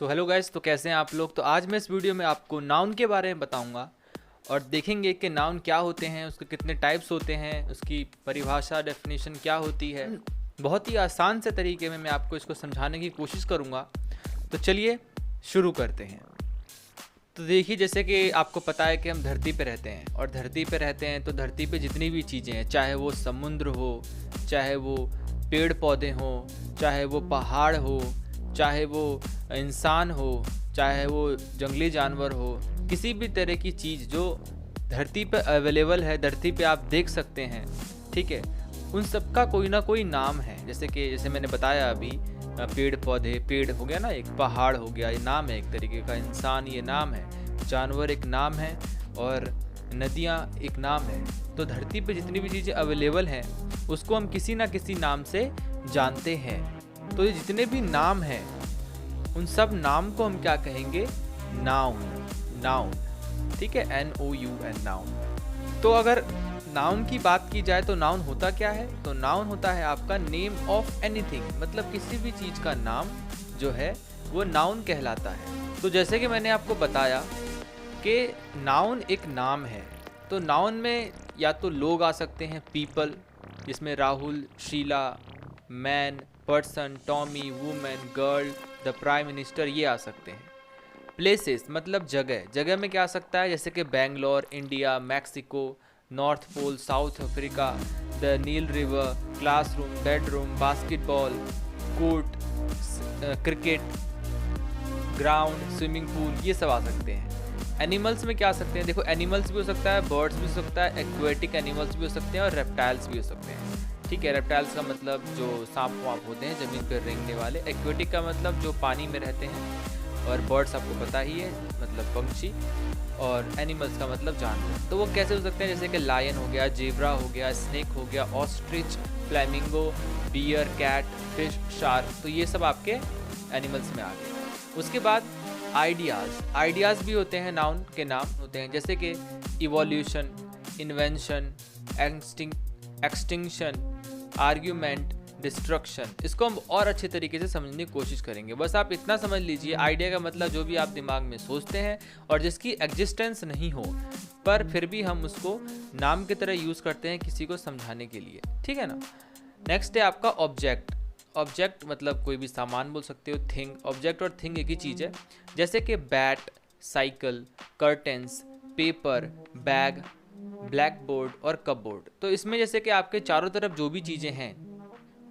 So hello guys, तो कैसे हैं आप लोग। तो आज मैं इस वीडियो में आपको नाउन के बारे में बताऊंगा और देखेंगे कि नाउन क्या होते हैं, उसके कितने टाइप्स होते हैं, उसकी परिभाषा डेफिनेशन क्या होती है। बहुत ही आसान से तरीके में मैं आपको इसको समझाने की कोशिश करूंगा। तो चलिए शुरू करते हैं। तो देखिए, जैसे कि आपको पता है कि हम धरती पे रहते हैं और धरती पे रहते हैं तो धरती पे जितनी भी चीज़ें हैं, चाहे वो समुद्र हो, चाहे वो पेड़ पौधे हों, चाहे वो पहाड़ हो, चाहे वो इंसान हो, चाहे वो जंगली जानवर हो, किसी भी तरह की चीज़ जो धरती पे अवेलेबल है, धरती पे आप देख सकते हैं, ठीक है, उन सब का कोई ना कोई नाम है। जैसे मैंने बताया अभी, पेड़ पौधे, पेड़ हो गया ना, एक पहाड़ हो गया, ये नाम है एक तरीके का, इंसान ये नाम है, जानवर एक नाम है और नदियाँ एक नाम है। तो धरती पे जितनी भी चीज़ें अवेलेबल हैं उसको हम किसी ना किसी नाम से जानते हैं। तो ये जितने भी नाम हैं उन सब नाम को हम क्या कहेंगे? नाउन। नाउन, ठीक है, NOUN, नाउन। तो अगर नाउन की बात की जाए तो नाउन होता क्या है? तो नाउन होता है आपका नेम ऑफ एनीथिंग, मतलब किसी भी चीज़ का नाम जो है वो नाउन कहलाता है। तो जैसे कि मैंने आपको बताया कि नाउन एक नाम है, तो नाउन में या तो लोग आ सकते हैं, पीपल, जिसमें Rahul, Sheela, man, person, Tommy, women, girl, the prime minister, ये आ सकते हैं। प्लेसेस मतलब जगह, जगह में क्या आ सकता है? जैसे कि Bangalore, India, Mexico, North Pole, South Africa, the Nile river, classroom, bedroom, basketball court, cricket ground, swimming pool, ये सब आ सकते हैं। एनिमल्स में क्या आ सकते हैं? देखो, एनिमल्स भी हो सकता है, बर्ड्स भी हो सकता है, एक्वेटिक एनिमल्स भी हो सकते हैं और रेप्टाइल्स भी हो सकते हैं, ठीक है। रेप्टाइल्स का मतलब जो सांप वाप होते हैं ज़मीन पर रेंगने वाले, एक्वेटिक का मतलब जो पानी में रहते हैं, और बर्ड्स आपको पता ही है मतलब पंछी, और एनिमल्स का मतलब जानवर। तो वो कैसे हो सकते हैं? जैसे कि लायन हो गया, जेब्रा हो गया, स्नेक हो गया, ostrich, flamingo, bear, cat, fish, shark, तो ये सब आपके एनिमल्स में आ गए। उसके बाद आइडियाज़ भी होते हैं, नाउन के नाम होते हैं, जैसे कि evolution, invention, extinction, argument, destruction. इसको हम और अच्छे तरीके से समझने की कोशिश करेंगे। बस आप इतना समझ लीजिए, आइडिया का मतलब जो भी आप दिमाग में सोचते हैं और जिसकी एग्जिस्टेंस नहीं हो पर फिर भी हम उसको नाम की तरह यूज़ करते हैं किसी को समझाने के लिए, ठीक है ना। नेक्स्ट है आपका ऑब्जेक्ट। ऑब्जेक्ट मतलब कोई भी सामान बोल सकते हो, थिंग। ऑब्जेक्ट और थिंग एक ही चीज़ है, जैसे कि bat, cycle, curtains, paper, bag, black board और कपबोर्ड। तो इसमें जैसे कि आपके चारों तरफ जो भी चीज़ें हैं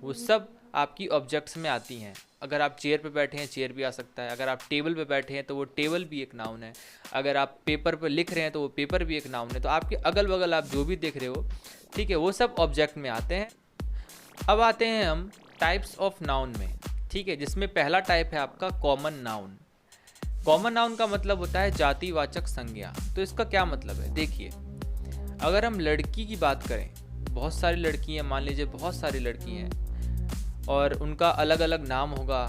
वो सब आपकी ऑब्जेक्ट्स में आती हैं। अगर आप चेयर पे बैठे हैं, चेयर भी आ सकता है। अगर आप टेबल पे बैठे हैं तो वो टेबल भी एक नाउन है। अगर आप पेपर पे लिख रहे हैं तो वो पेपर भी एक नाउन है। तो आपके अगल बगल आप जो भी देख रहे हो, ठीक है, वो सब ऑब्जेक्ट में आते हैं। अब आते हैं हम टाइप्स ऑफ नाउन में, ठीक है, जिसमें पहला टाइप है आपका कॉमन नाउन। कॉमन नाउन का मतलब होता है जातिवाचक संज्ञा। तो इसका क्या मतलब है? देखिए, अगर हम लड़की की बात करें, बहुत सारी लड़कियाँ, मान लीजिए बहुत सारी लड़की हैं और उनका अलग अलग नाम होगा।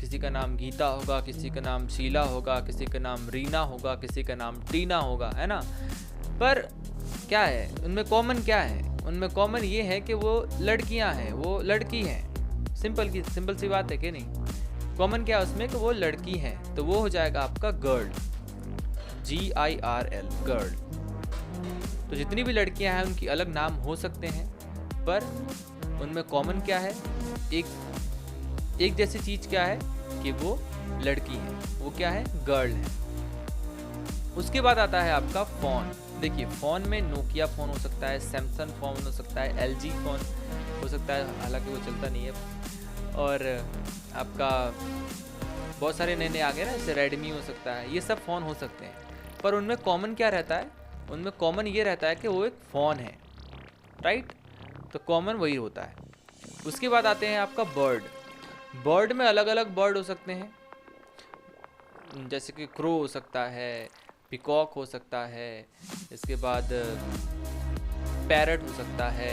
किसी का नाम गीता होगा, किसी का नाम शीला होगा, किसी का नाम रीना होगा, किसी का नाम टीना होगा, है ना। पर क्या है उनमें कॉमन? क्या है उनमें कॉमन? ये है कि वो लड़कियां हैं, वो लड़की हैं। सिंपल सी बात है कि नहीं। कॉमन क्या है उसमें? कि वो लड़की हैं, तो वो हो जाएगा आपका गर्ल, GIRL, गर्ल। तो जितनी भी लड़कियां हैं उनकी अलग नाम हो सकते हैं, पर उनमें कॉमन क्या है? एक जैसी चीज़ क्या है कि वो लड़की है, वो क्या है? गर्ल है। उसके बाद आता है आपका फ़ोन। देखिए, फ़ोन में नोकिया फ़ोन हो सकता है, सैमसंग फ़ोन हो सकता है, LG फ़ोन हो सकता है, हालांकि वो चलता नहीं है, और आपका बहुत सारे नए नए आ गए ना, जैसे रेडमी हो सकता है, ये सब फ़ोन हो सकते हैं। पर उनमें कॉमन क्या रहता है? उनमें कॉमन ये रहता है कि वो एक फ़ोन है, राइट। तो कॉमन वही होता है। उसके बाद आते हैं आपका बर्ड। बर्ड में अलग अलग बर्ड हो सकते हैं, जैसे कि क्रो हो सकता है, पिकॉक हो सकता है, इसके बाद पैरट हो सकता है।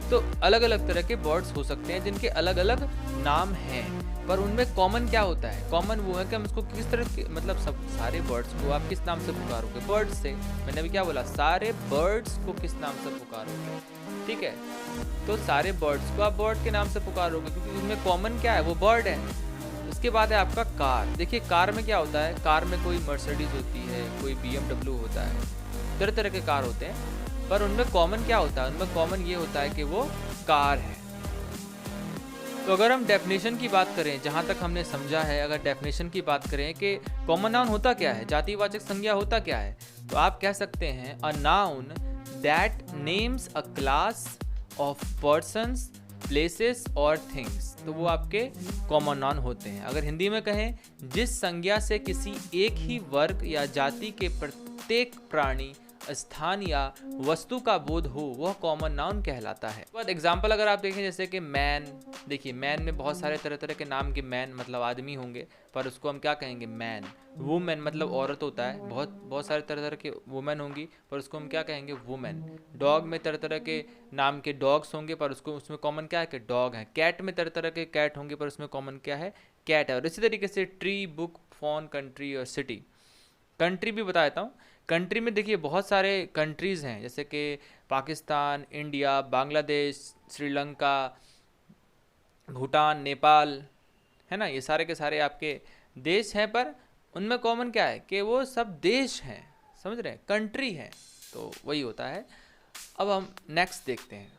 तो अलग अलग तरह के बर्ड्स हो सकते हैं जिनके अलग अलग नाम हैं, पर उनमें कॉमन क्या होता है? कॉमन वो है कि हम इसको किस तरह के, मतलब सब सारे बर्ड्स को आप किस नाम से पुकारोगे? बर्ड्स से। मैंने अभी क्या बोला? सारे बर्ड्स को किस नाम से पुकारोगे, ठीक है। तो सारे बर्ड्स को आप बर्ड के नाम से पुकारोगे क्योंकि उनमें कॉमन क्या है? वो बर्ड है। उसके बाद है आपका कार। देखिए कार में क्या होता है, कार में कोई मर्सिडीज होती है, कोई BMW होता है, तरह तरह के कार होते हैं, पर उनमें कॉमन क्या होता है, उनमें कॉमन ये होता है कि वो कार है। तो अगर हम डेफिनेशन की बात करें, जहाँ तक हमने समझा है, अगर डेफिनेशन की बात करें कि कॉमन नाउन होता क्या है, जातिवाचक संज्ञा होता क्या है, तो आप कह सकते हैं a noun that names a class of persons, places और थिंग्स। तो वो आपके कॉमन नाउन होते हैं। अगर हिंदी में कहें, जिस संज्ञा से किसी एक ही वर्ग या जाति के प्रत्येक प्राणी, स्थान या वस्तु का बोध हो, वह कॉमन नाउन कहलाता है। बाद एग्जाम्पल अगर आप देखें, जैसे कि मैन, देखिए मैन में बहुत सारे तरह तरह के नाम के मैन मतलब आदमी होंगे, पर उसको हम क्या कहेंगे, मैन। वुमेन मतलब औरत होता है, बहुत सारे तरह तरह के वुमेन होंगी, पर उसको हम क्या कहेंगे, वुमेन। डॉग में तरह तरह के नाम के डॉग्स होंगे, पर उसको उसमें कॉमन क्या है कि डॉग है। कैट में तरह तरह के कैट होंगे, पर उसमें कॉमन क्या है, कैट है। और इसी तरीके से ट्री, बुक, फोन, कंट्री और सिटी। कंट्री भी बता देता हूँ। कंट्री में देखिए बहुत सारे कंट्रीज़ हैं, जैसे कि पाकिस्तान, इंडिया, बांग्लादेश, श्रीलंका, भूटान, नेपाल, है ना, ये सारे के सारे आपके देश हैं, पर उनमें कॉमन क्या है कि वो सब देश हैं, समझ रहे हैं, कंट्री है, तो वही होता है। अब हम नेक्स्ट देखते हैं।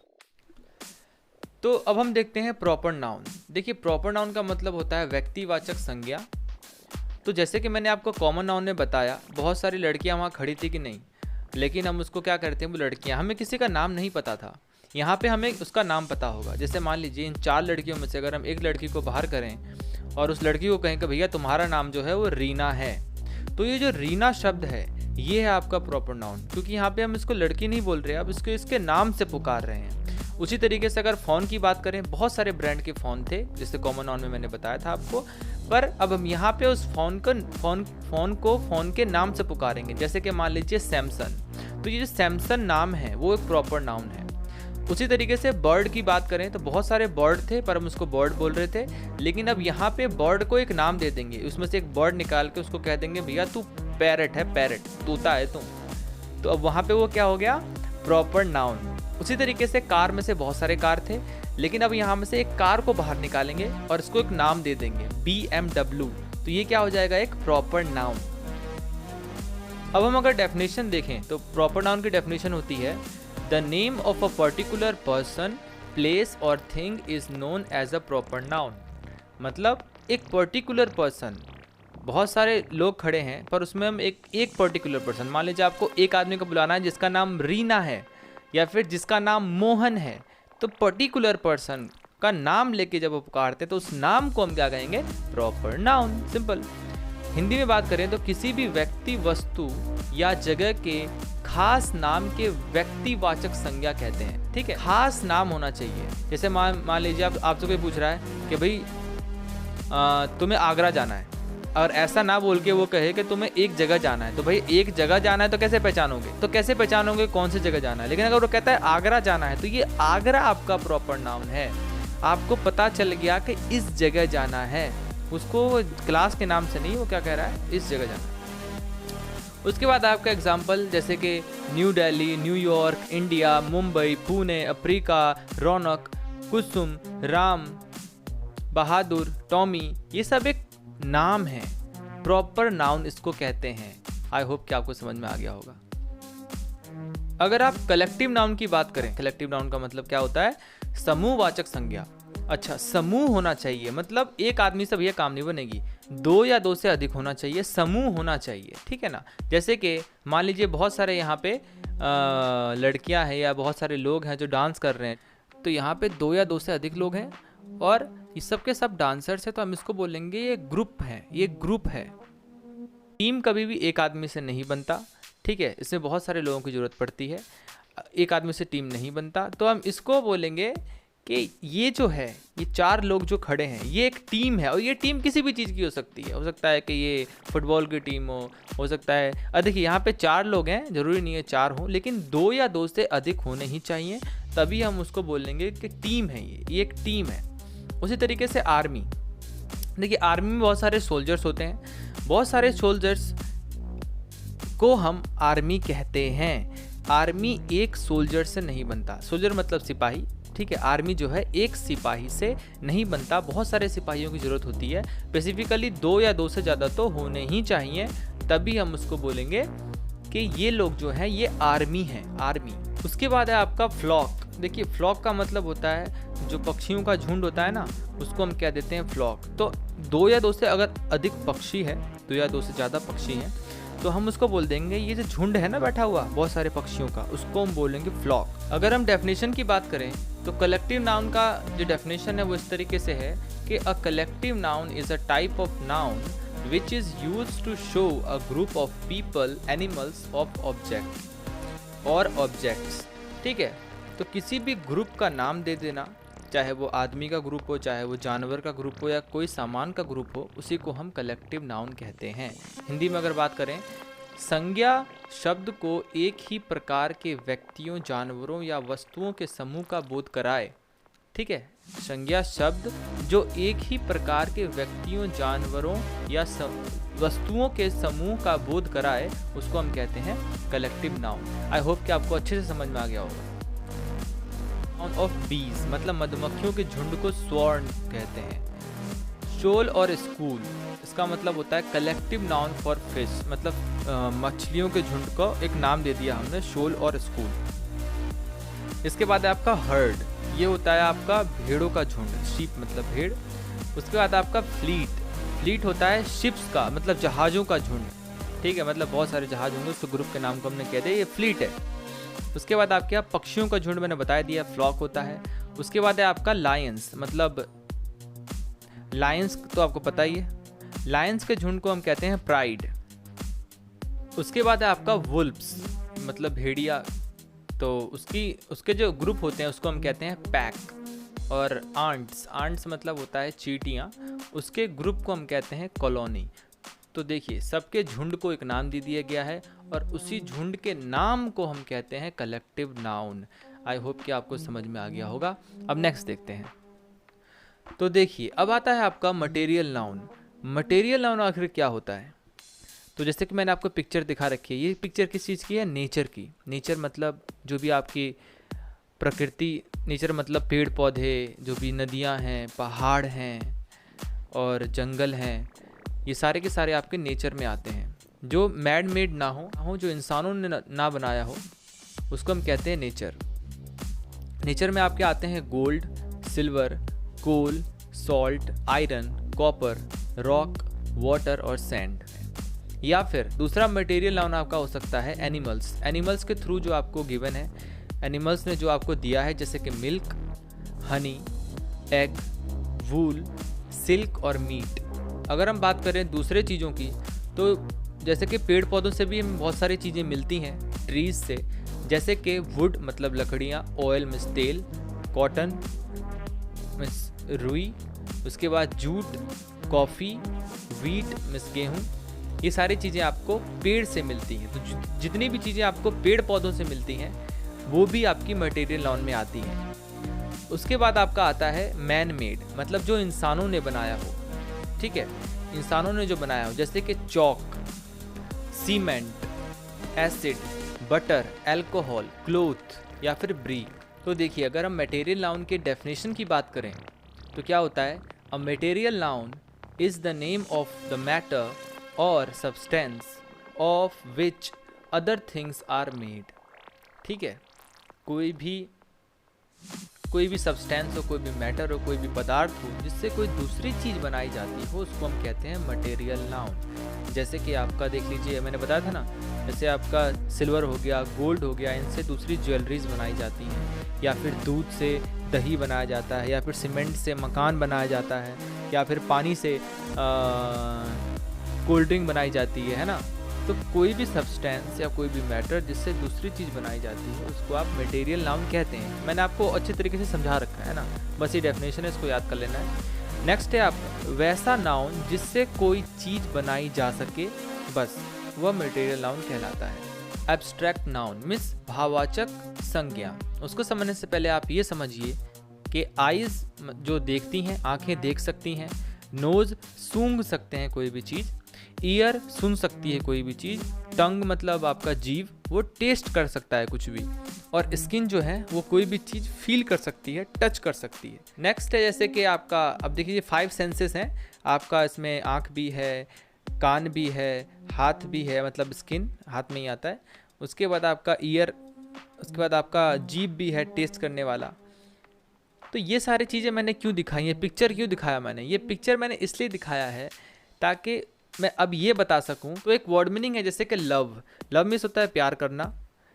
तो अब हम देखते हैं प्रॉपर नाउन। देखिए प्रॉपर नाउन का मतलब होता है व्यक्तिवाचक संज्ञा। तो जैसे कि मैंने आपको कॉमन नाउन में बताया, बहुत सारी लड़कियां वहाँ खड़ी थी कि नहीं, लेकिन हम उसको क्या करते हैं, वो लड़कियां, हमें किसी का नाम नहीं पता था। यहाँ पे हमें उसका नाम पता होगा। जैसे मान लीजिए इन 4 लड़कियों में से अगर हम एक लड़की को बाहर करें और उस लड़की को कहें कि भैया तुम्हारा नाम जो है वो रीना है, तो ये जो रीना शब्द है ये है आपका प्रॉपर नाउन, क्योंकि यहाँ पे हम इसको लड़की नहीं बोल रहे हैं, अब इसको इसके नाम से पुकार रहे हैं। उसी तरीके से अगर फ़ोन की बात करें, बहुत सारे ब्रांड के फ़ोन थे, जैसे कॉमन नाउन में मैंने बताया था आपको, पर अब हम यहाँ पे उस फ़ोन को फ़ोन के नाम से पुकारेंगे। जैसे कि मान लीजिए सैमसंग, तो ये जो सैमसंग नाम है वो एक प्रॉपर नाउन है। उसी तरीके से बर्ड की बात करें तो बहुत सारे बर्ड थे, पर हम उसको बर्ड बोल रहे थे, लेकिन अब यहाँ पे बर्ड को एक नाम दे देंगे, उसमें से एक बर्ड निकाल के उसको कह देंगे भैया तू पैरट है, पैरट, तोता है तुम। तो अब वहाँ पे वो क्या हो गया, प्रॉपर नाउन। उसी तरीके से कार में से बहुत सारे कार थे, लेकिन अब यहाँ में से एक कार को बाहर निकालेंगे और इसको एक नाम दे देंगे, BMW, तो ये क्या हो जाएगा, एक प्रॉपर नाउन। अब हम अगर डेफिनेशन देखें तो प्रॉपर नाउन की डेफिनेशन होती है, the name of a particular person, place और thing is known as a proper noun. मतलब एक पर्टिकुलर पर्सन, बहुत सारे लोग खड़े हैं, पर उसमें हम एक पर्टिकुलर पर्सन, मान लीजिए आपको एक आदमी को बुलाना है जिसका नाम रीना है या फिर जिसका नाम मोहन है, तो पर्टिकुलर पर्सन का नाम लेके जब वो पुकारते हैं तो उस नाम को हम क्या कहेंगे, प्रॉपर नाउन, सिंपल। हिंदी में बात करें तो किसी भी व्यक्ति, वस्तु या जगह के खास नाम के व्यक्तिवाचक संज्ञा कहते हैं। ठीक है, खास नाम होना चाहिए। जैसे मान लीजिए आपसे कोई पूछ रहा है कि भाई तुम्हें आगरा जाना है, और ऐसा ना बोल के वो कहे कि तुम्हें एक जगह जाना है, तो भाई एक जगह जाना है तो कैसे पहचानोगे, कौन सी जगह जाना है। लेकिन अगर वो कहता है आगरा जाना है, तो ये आगरा आपका प्रॉपर नाउन है, आपको पता चल गया कि इस जगह जाना है, उसको क्लास के नाम से नहीं, वो क्या कह रहा है, इस जगह जाना है। उसके बाद आपका एग्जाम्पल जैसे कि New Delhi, New York, India, Mumbai, Pune, Africa, Raunak, Kusum, Ram, Bahadur, Tommy, ये सब एक नाम है, प्रॉपर नाउन इसको कहते हैं। आई होप कि आपको समझ में आ गया होगा। अगर आप कलेक्टिव नाउन की बात करें, कलेक्टिव नाउन का मतलब क्या होता है, समूहवाचक संज्ञा। अच्छा, समूह होना चाहिए, मतलब एक आदमी से भैया काम नहीं बनेगी, 2 या 2 से अधिक होना चाहिए, समूह होना चाहिए, ठीक है ना। जैसे कि मान लीजिए बहुत सारे यहाँ पे लड़कियाँ हैं या बहुत सारे लोग हैं जो डांस कर रहे हैं, तो यहाँ पे 2 या 2 से अधिक लोग हैं और ये सब के सब डांसर्स हैं, तो हम इसको बोलेंगे ये ग्रुप है, ये ग्रुप है। टीम कभी भी एक आदमी से नहीं बनता, ठीक है, इसमें बहुत सारे लोगों की ज़रूरत पड़ती है, एक आदमी से टीम नहीं बनता, तो हम इसको बोलेंगे कि ये जो है, ये 4 लोग जो खड़े हैं, ये एक टीम है। और ये टीम किसी भी चीज़ की हो सकती है, हो सकता है कि ये फुटबॉल की टीम हो सकता है। देखिए यहाँ पे 4 लोग हैं, ज़रूरी नहीं है 4 हों, लेकिन 2 या 2 से अधिक होने ही चाहिए, तभी हम उसको बोलेंगे कि टीम है, ये एक टीम है। उसी तरीके से आर्मी, देखिए आर्मी में बहुत सारे सोल्जर्स होते हैं, बहुत सारे सोल्जर्स को हम आर्मी कहते हैं। आर्मी एक सोल्जर से नहीं बनता, सोल्जर मतलब सिपाही, ठीक है, आर्मी जो है एक सिपाही से नहीं बनता, बहुत सारे सिपाहियों की ज़रूरत होती है। स्पेसिफिकली 2 या 2 से ज़्यादा तो होने ही चाहिए, तभी हम उसको बोलेंगे कि ये लोग जो हैं ये आर्मी हैं, आर्मी। उसके बाद है आपका फ्लॉक। देखिए फ्लॉक का मतलब होता है जो पक्षियों का झुंड होता है ना, उसको हम कह देते हैं फ्लॉक। तो 2 या 2 से अगर अधिक पक्षी है, 2 या 2 से ज़्यादा पक्षी हैं, तो हम उसको बोल देंगे, ये जो झुंड है ना बैठा हुआ बहुत सारे पक्षियों का, उसको हम बोलेंगे फ्लॉक। अगर हम डेफिनेशन की बात करें तो कलेक्टिव नाउन का जो डेफिनेशन है वो इस तरीके से है कि a collective noun is a type of noun which is used to show a group of people, animals of object और objects। ठीक है, तो किसी भी ग्रुप का नाम दे देना, चाहे वो आदमी का ग्रुप हो, चाहे वो जानवर का ग्रुप हो, या कोई सामान का ग्रुप हो, उसी को हम कलेक्टिव नाउन कहते हैं। हिंदी में अगर बात करें, संज्ञा शब्द को एक ही प्रकार के व्यक्तियों, जानवरों या वस्तुओं के समूह का बोध कराए। ठीक है, संज्ञा शब्द जो एक ही प्रकार के व्यक्तियों, जानवरों या वस्तुओं के समूह का बोध कराए, उसको हम कहते हैं कलेक्टिव नाउन। आई होप कि आपको अच्छे से समझ में आ गया होगा। नाउन ऑफ बीज मतलब मधुमक्खियों के झुंड को स्वर्ण कहते हैं। शोल और स्कूल, इसका मतलब होता है कलेक्टिव नाउन फॉर फिश, मतलब मछलियों के झुंड को एक नाम दे दिया हमने, शोल और स्कूल। इसके बाद है आपका हर्ड, ये होता है आपका भेड़ों का झुंड, शीप मतलब भेड़। उसके बाद आपका फ्लीट, फ्लीट होता है शिप्स का मतलब जहाज़ों का झुंड। ठीक है, मतलब बहुत सारे जहाज होंगे, उस ग्रुप के नाम को हमने कह दिया ये फ्लीट है। उसके बाद आपके यहाँ पक्षियों का झुंड मैंने बता दिया, फ्लॉक होता है। उसके बाद है आपका लायंस, मतलब लायंस तो आपको पता ही है, लायंस के झुंड को हम कहते हैं प्राइड। उसके बाद है आपका वुल्फ्स मतलब भेड़िया, तो उसके जो ग्रुप होते हैं उसको हम कहते हैं पैक। और आंट्स, आंट्स मतलब होता है चींटियाँ, उसके ग्रुप को हम कहते हैं कॉलोनी। तो देखिए सबके झुंड को एक नाम दे दिया गया है और उसी झुंड के नाम को हम कहते हैं कलेक्टिव नाउन। आई होप कि आपको समझ में आ गया होगा। अब नेक्स्ट देखते हैं। तो देखिए अब आता है आपका मटेरियल नाउन। मटेरियल नाउन आखिर क्या होता है? तो जैसे कि मैंने आपको पिक्चर दिखा रखी है, ये पिक्चर किस चीज़ की है? नेचर की। नेचर मतलब जो भी आपकी प्रकृति, नेचर मतलब पेड़ पौधे, जो भी नदियाँ हैं, पहाड़ हैं और जंगल हैं, ये सारे के सारे आपके नेचर में आते हैं। जो मैड मेड ना हो, जो इंसानों ने ना बनाया हो, उसको हम कहते हैं नेचर। नेचर में आपके आते हैं gold, silver, coal, salt, iron, copper, rock, water और सैंड। या फिर दूसरा मटेरियल नाउन आपका हो सकता है एनिमल्स। एनिमल्स के थ्रू जो आपको गिवन है, एनिमल्स ने जो आपको दिया है, जैसे कि मिल्क, हनी, एग, वूल, सिल्क और मीट। अगर हम बात करें दूसरे चीज़ों की, तो जैसे कि पेड़ पौधों से भी हमें बहुत सारी चीज़ें मिलती हैं, ट्रीज से, जैसे कि वुड मतलब लकड़ियाँ, ऑयल मिस तेल, कॉटन मिस रुई, उसके बाद जूट, कॉफ़ी, वीट मिस गेहूँ। ये सारी चीज़ें आपको पेड़ से मिलती हैं। तो जितनी भी चीज़ें आपको पेड़ पौधों से मिलती हैं वो भी आपकी मटेरियल नाउन में आती हैं। उसके बाद आपका आता है मैन मेड, मतलब जो इंसानों ने बनाया हो। ठीक है, इंसानों ने जो बनाया हो, जैसे कि chalk, cement, acid, butter, alcohol, cloth या फिर ब्रिक। तो देखिए अगर हम मटेरियल नाउन के डेफिनेशन की बात करें तो क्या होता है? A material noun is the name of the matter और substance of which other things are made. ठीक है, कोई भी सब्सटेंस हो, कोई भी मैटर हो, कोई भी पदार्थ हो जिससे कोई दूसरी चीज़ बनाई जाती हो, उसको हम कहते हैं मटेरियल नाउन। जैसे कि आपका देख लीजिए, मैंने बताया था ना, जैसे आपका सिल्वर हो गया, गोल्ड हो गया, इनसे दूसरी ज्वेलरीज बनाई जाती हैं, या फिर दूध से दही बनाया जाता है, या फिर सीमेंट से मकान बनाया जाता है, या फिर पानी से कोल्ड ड्रिंक बनाई जाती है ना। तो कोई भी सब्सटेंस या कोई भी मैटर जिससे दूसरी चीज़ बनाई जाती है उसको आप मटेरियल नाउन कहते हैं। मैंने आपको अच्छे तरीके से समझा रखा है ना, बस ये डेफिनेशन है, इसको याद कर लेना है। नेक्स्ट है आप वैसा नाउन जिससे कोई चीज़ बनाई जा सके, बस वह मटेरियल नाउन कहलाता है। एब्स्ट्रैक्ट नाउन मीन्स भाववाचक संज्ञा। उसको समझने से पहले आप ये समझिए कि आइज़ जो देखती हैं, आँखें देख सकती हैं, नोज़ सूंघ सकते हैं कोई भी चीज़, ईयर सुन सकती है कोई भी चीज़, टंग मतलब आपका जीव वो टेस्ट कर सकता है कुछ भी, और स्किन जो है वो कोई भी चीज़ फील कर सकती है, टच कर सकती है। नेक्स्ट है जैसे कि आपका, अब देखिए 5 सेंसेस हैं आपका, इसमें आँख भी है, कान भी है, हाथ भी है, मतलब स्किन हाथ में ही आता है। उसके बाद आपका ईयर, उसके बाद आपका जीभ भी है टेस्ट करने वाला। तो ये सारी चीज़ें मैंने क्यों दिखाई है, पिक्चर क्यों दिखाया मैंने, ये पिक्चर मैंने इसलिए दिखाया है ताकि मैं अब ये बता सकूं। तो एक वर्ड मीनिंग है जैसे कि लव, लव मीन्स होता है प्यार करना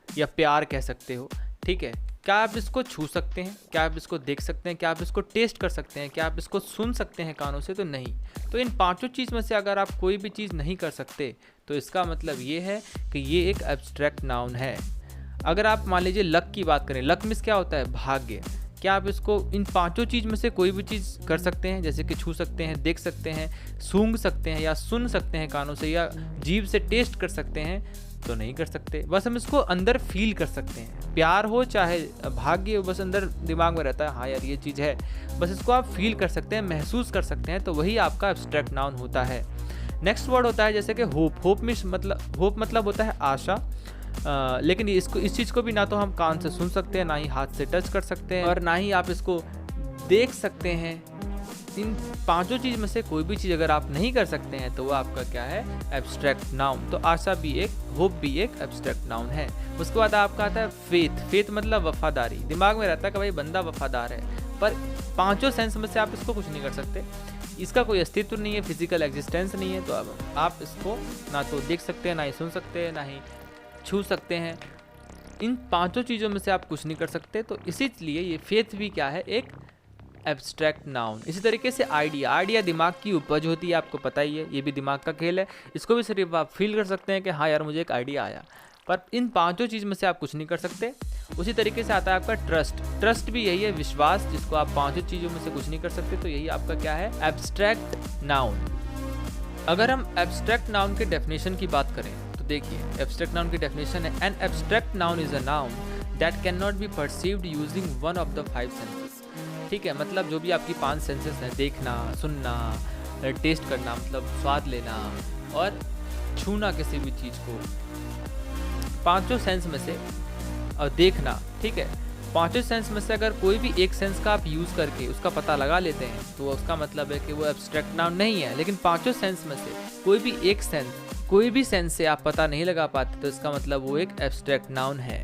या प्यार कह सकते हो, ठीक है। क्या आप इसको छू सकते हैं, क्या आप इसको देख सकते हैं, क्या आप इसको टेस्ट कर सकते हैं, क्या आप इसको सुन सकते हैं कानों से, तो नहीं। तो इन पांचों चीज़ में से अगर आप कोई भी चीज़ नहीं कर सकते तो इसका मतलब ये है कि ये एक एब्स्ट्रैक्ट नाउन है। अगर आप मान लीजिए लक की बात करें, लक मीन्स क्या होता है, भाग्य। क्या आप इसको इन पांचों चीज़ में से कोई भी चीज़ कर सकते हैं, जैसे कि छू सकते हैं, देख सकते हैं, सूंघ सकते हैं या सुन सकते हैं कानों से, या जीभ से टेस्ट कर सकते हैं, तो नहीं कर सकते। बस हम इसको अंदर फील कर सकते हैं, प्यार हो चाहे भाग्य हो, बस अंदर दिमाग में रहता है हाँ यार ये चीज़ है, बस इसको आप फील कर सकते हैं, महसूस कर सकते हैं, तो वही आपका एब्स्ट्रैक्ट नाउन होता है। नेक्स्ट वर्ड होता है जैसे कि होप। होप मतलब होता है आशा। लेकिन इस चीज़ को भी ना तो हम कान से सुन सकते हैं, ना ही हाथ से टच कर सकते हैं, और ना ही आप इसको देख सकते हैं। इन पांचों चीज़ में से कोई भी चीज़ अगर आप नहीं कर सकते हैं तो वो आपका क्या है, एब्स्ट्रैक्ट नाउन। तो आशा भी एक, होप भी एक एब्स्ट्रैक्ट नाउन है। उसके बाद आपका आता है फेथ। फेथ मतलब वफादारी। दिमाग में रहता है कि भाई बंदा वफादार है, पर पांचों सेंस में से आप इसको कुछ नहीं कर सकते, इसका कोई अस्तित्व नहीं है, फिजिकल एग्जिस्टेंस नहीं है। तो अब आप इसको ना तो देख सकते हैं, ना ही सुन सकते हैं, ना ही छू सकते हैं। इन पांचों चीज़ों में से आप कुछ नहीं कर सकते, तो इसीलिए ये फेथ भी क्या है, एक एब्स्ट्रैक्ट नाउन। इसी तरीके से आइडिया दिमाग की उपज होती है, आपको पता ही है, ये भी दिमाग का खेल है। इसको भी सिर्फ आप फील कर सकते हैं कि हाँ यार मुझे एक आइडिया आया, पर इन पांचों चीज़ में से आप कुछ नहीं कर सकते। उसी तरीके से आता है आपका ट्रस्ट। ट्रस्ट भी यही है, विश्वास, जिसको आप पांचों चीज़ों में से कुछ नहीं कर सकते, तो यही आपका क्या है, एब्स्ट्रैक्ट नाउन। अगर हम एब्स्ट्रैक्ट नाउन के डेफिनेशन की बात करें तो देखिए, एब्स्ट्रैक्ट नाउन की डेफिनेशन है, an abstract noun is a noun that can not be perceived using one of the 5 senses. ठीक है, मतलब जो भी आपकी 5 सेंसेस हैं, देखना, सुनना, टेस्ट करना मतलब स्वाद लेना, और छूना किसी भी चीज़ को, पांचों सेंस में से, और देखना, ठीक है, पांचों सेंस में से अगर कोई भी एक सेंस का आप यूज़ करके उसका पता लगा लेते हैं तो उसका मतलब है कि वो एब्स्ट्रैक्ट नाउन नहीं है। लेकिन पांचों सेंस में से कोई भी एक सेंस, कोई भी सेंस से आप पता नहीं लगा पाते तो इसका मतलब वो एक एब्स्ट्रैक्ट नाउन है।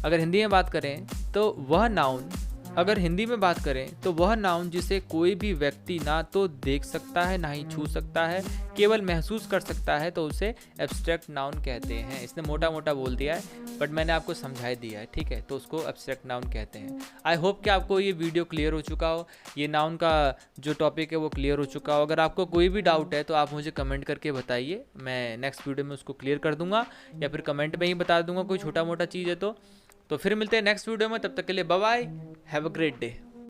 अगर हिंदी में बात करें तो वह नाउन, अगर हिंदी में बात करें तो वह नाउन जिसे कोई भी व्यक्ति ना तो देख सकता है, ना ही छू सकता है, केवल महसूस कर सकता है, तो उसे एब्स्ट्रैक्ट नाउन कहते हैं। इसने मोटा मोटा बोल दिया है, बट मैंने आपको समझा दिया है, ठीक है, तो उसको एब्स्ट्रैक्ट नाउन कहते हैं। आई होप कि आपको ये वीडियो क्लियर हो चुका हो, ये नाउन का जो टॉपिक है वो क्लियर हो चुका हो। अगर आपको कोई भी डाउट है तो आप मुझे कमेंट करके बताइए, मैं नेक्स्ट वीडियो में उसको क्लियर कर दूंगा, या फिर कमेंट में ही बता दूंगा कोई छोटा मोटा चीज़ है तो फिर मिलते हैं नेक्स्ट वीडियो में। तब तक के लिए bye bye, have a great day.